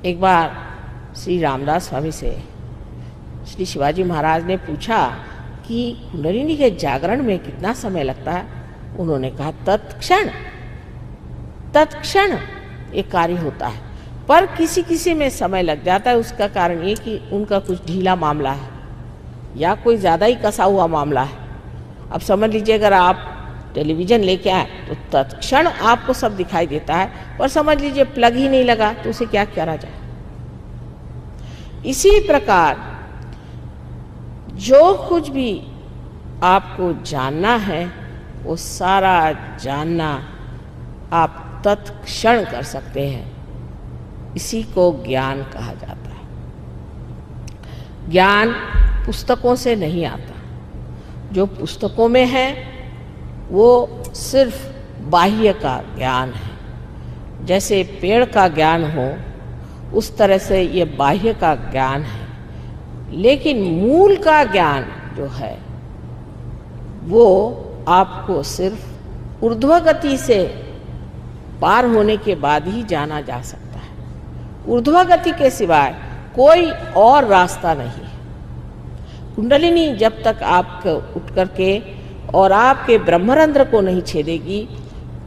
एक बार श्री रामदास स्वामी से श्री शिवाजी महाराज ने पूछा कि कुंडलिनी के जागरण में कितना समय लगता है। उन्होंने कहा तत्क्षण ये कार्य होता है, पर किसी किसी में समय लग जाता है। उसका कारण ये कि उनका कुछ ढीला मामला है या कोई ज़्यादा ही कसा हुआ मामला है। अब समझ लीजिए, अगर आप टेलीविज़न लेके आए तो तत्क्षण आपको सब दिखाई देता है, पर समझ लीजिए प्लग ही नहीं लगा तो उसे क्या करा जाए। इसी प्रकार जो कुछ भी आपको जानना है वो सारा जानना आप तत्क्षण कर सकते हैं। इसी को ज्ञान कहा जाता है। ज्ञान पुस्तकों से नहीं आता। जो पुस्तकों में है वो सिर्फ बाह्य का ज्ञान है। जैसे पेड़ का ज्ञान हो उस तरह से ये बाह्य का ज्ञान है, लेकिन मूल का ज्ञान जो है वो आपको सिर्फ ऊर्ध्व गति से पार होने के बाद ही जाना जा सकता है। ऊर्ध्व गति के सिवाय कोई और रास्ता नहीं है। कुंडलिनी जब तक आप उठ करके और आपके ब्रह्मरंध्र को नहीं छेदेगी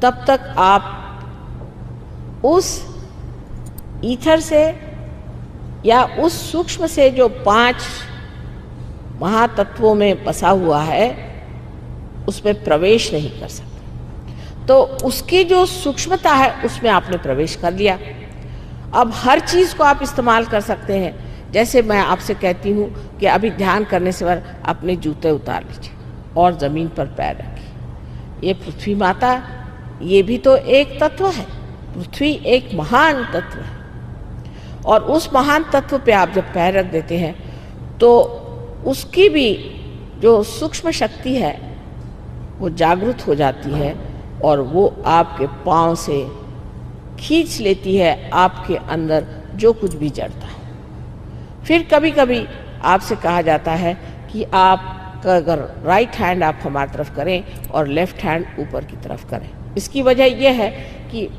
तब तक आप उस ईथर से या उस सूक्ष्म से जो 5 महातत्वों में बसा हुआ है उसमें प्रवेश नहीं कर सकते। तो उसकी जो सूक्ष्मता है उसमें आपने प्रवेश कर लिया। अब हर चीज़ को आप इस्तेमाल कर सकते हैं। जैसे मैं आपसे कहती हूँ कि अभी ध्यान करने से बाद अपने जूते उतार लीजिए और ज़मीन पर पैर रखिए। ये पृथ्वी माता, ये भी तो एक तत्व है। पृथ्वी एक महान तत्व है और उस महान तत्व पे आप जब पैर रख देते हैं तो उसकी भी जो सूक्ष्म शक्ति है वो जागृत हो जाती है और वो आपके पाँव से खींच लेती है आपके अंदर जो कुछ भी जड़ता है। फिर कभी कभी आपसे कहा जाता है कि आप अगर राइट हैंड आप हमारी तरफ करें और लेफ्ट हैंड ऊपर की तरफ करें। इसकी वजह यह है कि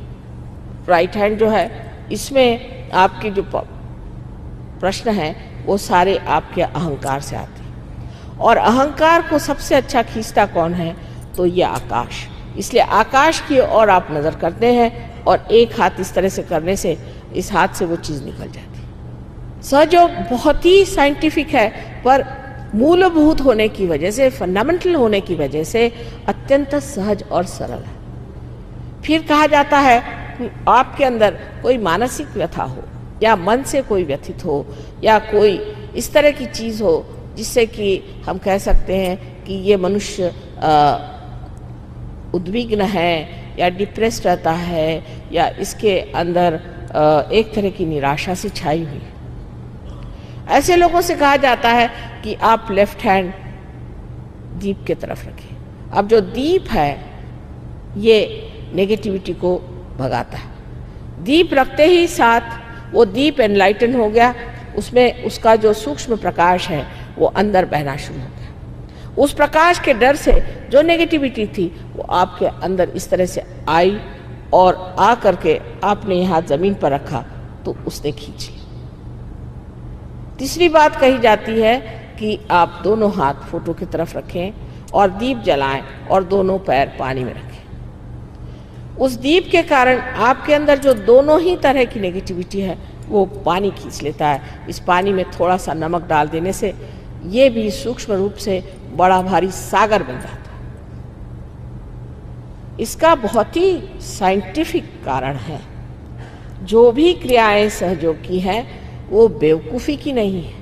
राइट हैंड जो है इसमें आपके जो प्रश्न हैं वो सारे आपके अहंकार से आते हैं और अहंकार को सबसे अच्छा खींचता कौन है तो ये आकाश। इसलिए आकाश की ओर आप नज़र करते हैं और एक हाथ इस तरह से करने से इस हाथ से वो चीज़ निकल जाती है। सहयोग बहुत ही साइंटिफिक है, पर मूलभूत होने की वजह से, फंडामेंटल होने की वजह से अत्यंत सहज और सरल है। फिर कहा जाता है कि आपके अंदर कोई मानसिक व्यथा हो या मन से कोई व्यथित हो या कोई इस तरह की चीज़ हो जिससे कि हम कह सकते हैं कि ये मनुष्य उद्विग्न है या डिप्रेस्ड रहता है या इसके अंदर एक तरह की निराशा से छाई हुई है। ऐसे लोगों से कहा जाता है कि आप लेफ्ट हैंड दीप की तरफ रखें। अब जो दीप है ये नेगेटिविटी को भगाता है। दीप रखते ही साथ वो दीप एनलाइटन हो गया, उसमें उसका जो सूक्ष्म प्रकाश है वो अंदर बहना शुरू हो गया। उस प्रकाश के डर से जो नेगेटिविटी थी वो आपके अंदर इस तरह से आई और आ करके आपने यहाँ ज़मीन पर रखा तो उसने खींच लिया। तीसरी बात कही जाती है कि आप दोनों हाथ फोटो की तरफ रखें और दीप जलाएं और दोनों पैर पानी में रखें। उस दीप के कारण आपके अंदर जो दोनों ही तरह की नेगेटिविटी है वो पानी खींच लेता है। इस पानी में थोड़ा सा नमक डाल देने से ये भी सूक्ष्म रूप से बड़ा भारी सागर बन जाता है। इसका बहुत ही साइंटिफिक कारण है। जो भी क्रियाएं सहयोग की हैं वो बेवकूफ़ी की नहीं है,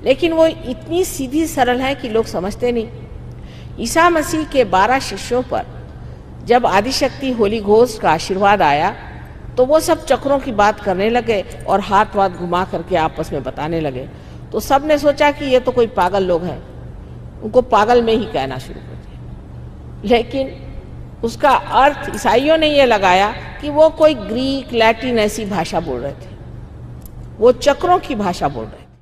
लेकिन वो इतनी सीधी सरल है कि लोग समझते नहीं। ईसा मसीह के 12 शिष्यों पर जब आदिशक्ति होली घोस्ट का आशीर्वाद आया तो वो सब चक्रों की बात करने लगे और हाथ वाथ घुमा करके आपस में बताने लगे। तो सब ने सोचा कि ये तो कोई पागल लोग हैं, उनको पागल में ही कहना शुरू कर दिया। लेकिन उसका अर्थ ईसाइयों ने ये लगाया कि वो कोई ग्रीक लैटिन ऐसी भाषा बोल रहे थे, वो चक्रों की भाषा बोल रहे थे।